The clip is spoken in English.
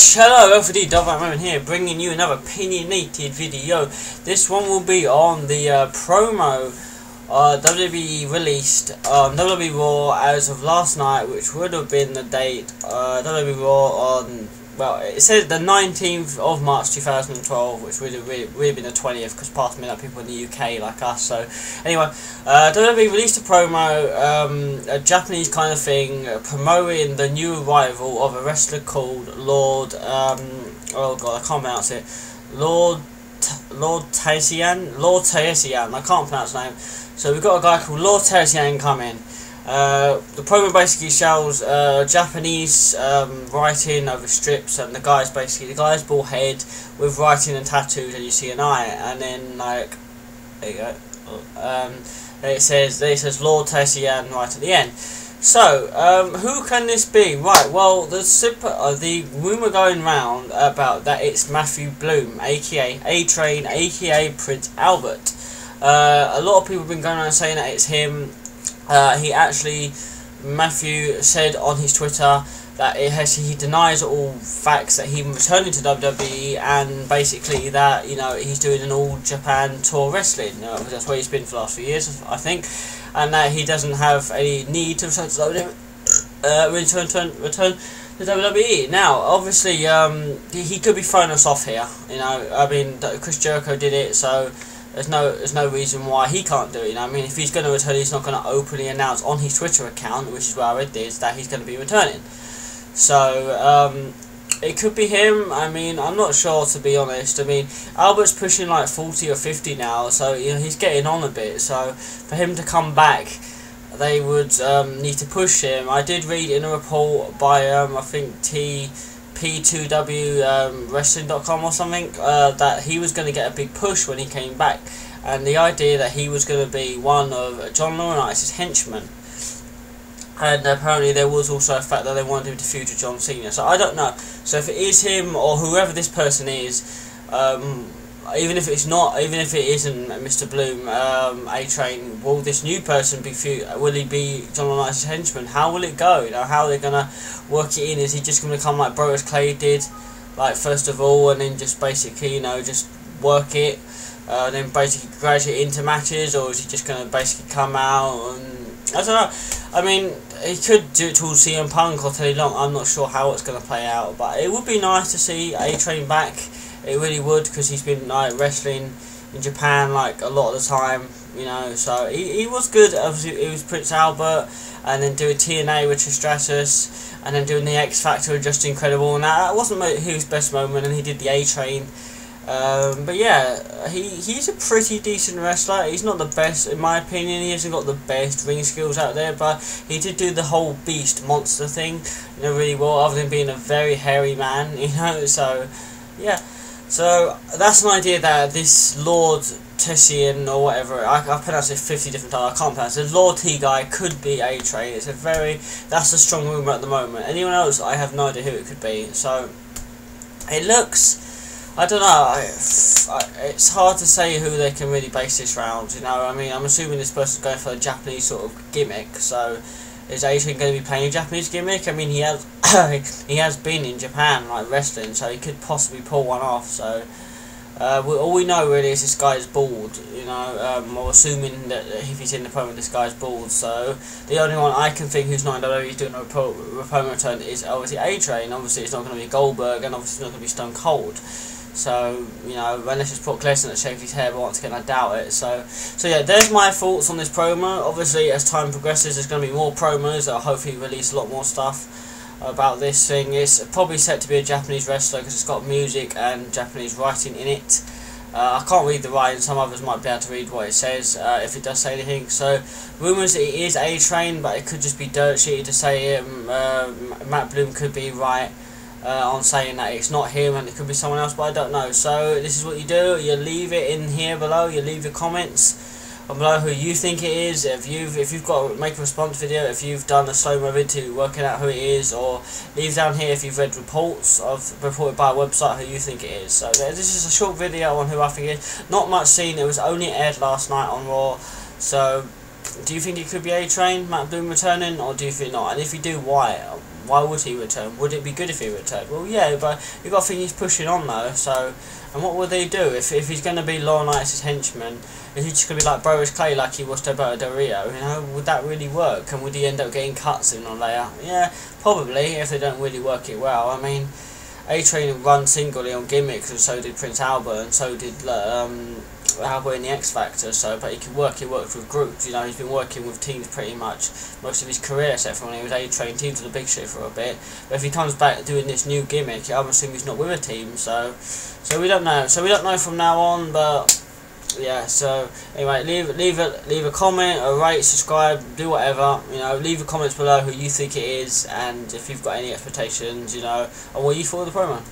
Hello, L4DDarkVampRaven here, bringing you another opinionated video. This one will be on the promo WWE released on WWE Raw as of last night, which would have been the date WWE Raw on, well, it says the 19th of March 2012, which would have really been the 20th, because past midnight people in the UK like us. So anyway, WWE released a promo, a Japanese kind of thing, promoting the new arrival of a wrestler called Lord, oh god, I can't pronounce it, Lord Tensai, I can't pronounce the name. So we've got a guy called Lord Tensai coming. The promo basically shows Japanese writing over strips, and the guy's bald head with writing and tattoos, and you see an eye, and then like, there you go. It says Lord Tensai right at the end. So who can this be? Right, well, the rumour going round about that it's Matthew Bloom, aka A-Train, aka Prince Albert. A lot of people have been going around saying that it's him. Matthew said on his Twitter that he denies all facts that he returning to WWE, and basically that, you know, he's doing an all Japan tour wrestling. That's where he's been for the last few years, I think, and that he doesn't have any need to return to WWE. Now, obviously, he could be throwing us off here. You know, I mean, Chris Jericho did it, so there's no reason why he can't do it. You know, I mean, if he's going to return, he's not going to openly announce on his Twitter account, which is where I read this, that he's going to be returning. So it could be him. I mean, I'm not sure, to be honest. I mean, Albert's pushing like 40 or 50 now, so you know he's getting on a bit. So for him to come back, they would need to push him. I did read in a report by I think P2W wrestling.com or something, that he was going to get a big push when he came back, and the idea that he was going to be one of John Laurinaitis' henchmen, and apparently there was also a fact that they wanted him to feud with John Cena. So I don't know. So if it is him or whoever this person is, even if it isn't Mr. Bloom, A-Train, will this new person will he be John Laurinaitis' henchman? How will it go? You know, how are they gonna work it in? Is he just gonna come like Brodus Clay did, like first of all, and then just basically, you know, just work it, then basically graduate into matches, or is he just gonna basically come out and I don't know. I mean, he could do it to CM Punk or Teddy Long. I'm not sure how it's gonna play out, but it would be nice to see A-Train back. It really would, because he's been like wrestling in Japan like a lot of the time, you know. So he was good. Obviously, it was Prince Albert, and then doing TNA with Stratus, and then doing the X Factor with Just Incredible. And that wasn't his best moment, and he did the A-Train. But yeah, he's a pretty decent wrestler. He's not the best, in my opinion. He hasn't got the best ring skills out there, but he did do the whole beast monster thing, you know, really well, other than being a very hairy man, you know. So yeah. So that's an idea that this Lord Tessian or whatever, I pronounced it 50 different times, I can't pronounce it, Lord T guy could be A-Train. That's a strong rumour at the moment. Anyone else, I have no idea who it could be. So it looks, I don't know, it's hard to say who they can really base this round, you know. I mean, I'm assuming this person's going for a Japanese sort of gimmick, so is A-Train going to be playing a Japanese gimmick? I mean, he has been in Japan, like, wrestling, so he could possibly pull one off. So all we know really is this guy is bald, you know. We're assuming that if he's in the promo, this guy's bald. So the only one I can think who's not in WWE doing a promo return is obviously A-Train. Obviously it's not going to be Goldberg, and obviously it's not going to be Stone Cold. So, you know, unless it's Brock Lesnar that shaved his hair, but once again I doubt it. So yeah, there's my thoughts on this promo. Obviously as time progresses there's going to be more promos that will hopefully release a lot more stuff about this thing. It's probably set to be a Japanese wrestler because it's got music and Japanese writing in it. I can't read the writing, some others might be able to read what it says, if it does say anything. So rumours that it is A-Train, but it could just be dirt sheety to say it. Matt Bloom could be right on saying that it's not him and it could be someone else, but I don't know. So this is what you do, you leave it in here below, you leave your comments below who you think it is. If you've got to make a response video, if you've done a slow-mo video working out who it is, or leave down here if you've read reports reported by a website who you think it is. So this is a short video on who I think it is. Not much seen, it was only aired last night on Raw. So do you think it could be A-Train, Matt Bloom returning, or do you think not? And if you do, why? Why would he return? Would it be good if he returned? Well, yeah, but you got to think he's pushing on though. So, and what would they do if he's going to be Laurinaitis' henchman? Is he just going to be like Boris Clay, like he was to Alberto Del Rio? You know, would that really work? And would he end up getting cut sooner or later? Yeah, probably, if they don't really work it well. I mean, A-Train run singly on gimmicks, and so did Prince Albert, and so did Albert in the X Factor. So, but he worked with groups. You know, he's been working with teams pretty much most of his career, except for when he was A-Train. Teams were the big shit for a bit. But if he comes back doing this new gimmick, I'm assuming he's not with a team. So we don't know. So we don't know from now on, but. Yeah, so anyway, leave a comment, a rate, subscribe, do whatever, you know, leave the comments below who you think it is, and if you've got any expectations, you know, and what you thought of the promo.